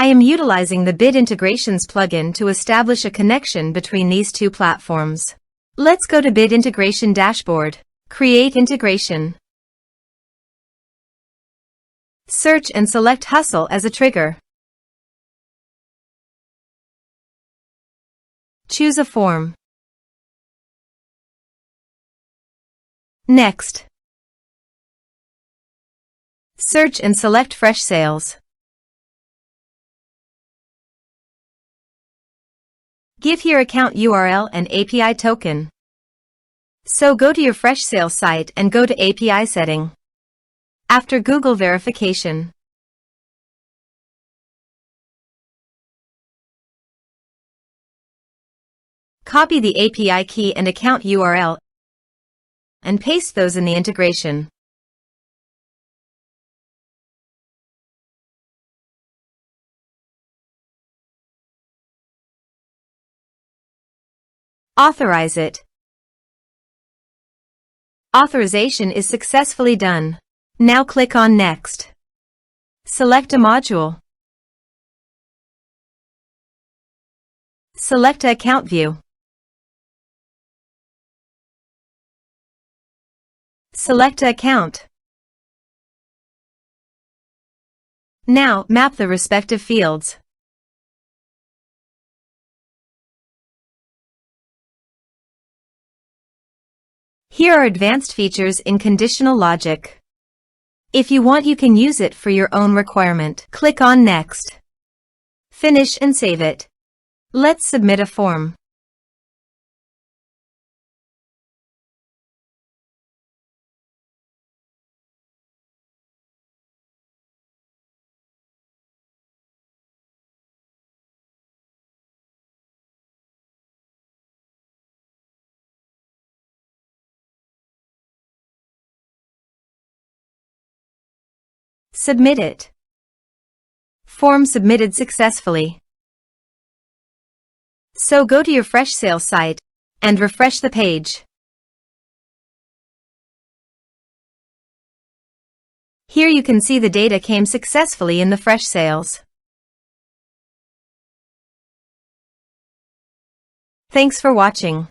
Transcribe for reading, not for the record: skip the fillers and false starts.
I am utilizing the Bit Integrations plugin to establish a connection between these two platforms. Let's go to Bit Integration Dashboard. Create integration. Search and select Hustle as a trigger. Choose a form. Next. Search and select Freshsales. Give your account URL and API token. So go to your Freshsales site and go to API setting. After Google verification. Copy the API key and account URL and paste those in the integration. Authorize it. Authorization is successfully done. Now click on Next. Select a module. Select a account view. Select a account. Now map the respective fields. Here are advanced features in conditional logic. If you want, you can use it for your own requirement. Click on Next. Finish and save it. Let's submit a form. Submit it. Form submitted successfully. So go to your Freshsales site and refresh the page. Here you can see the data came successfully in the Freshsales. Thanks for watching.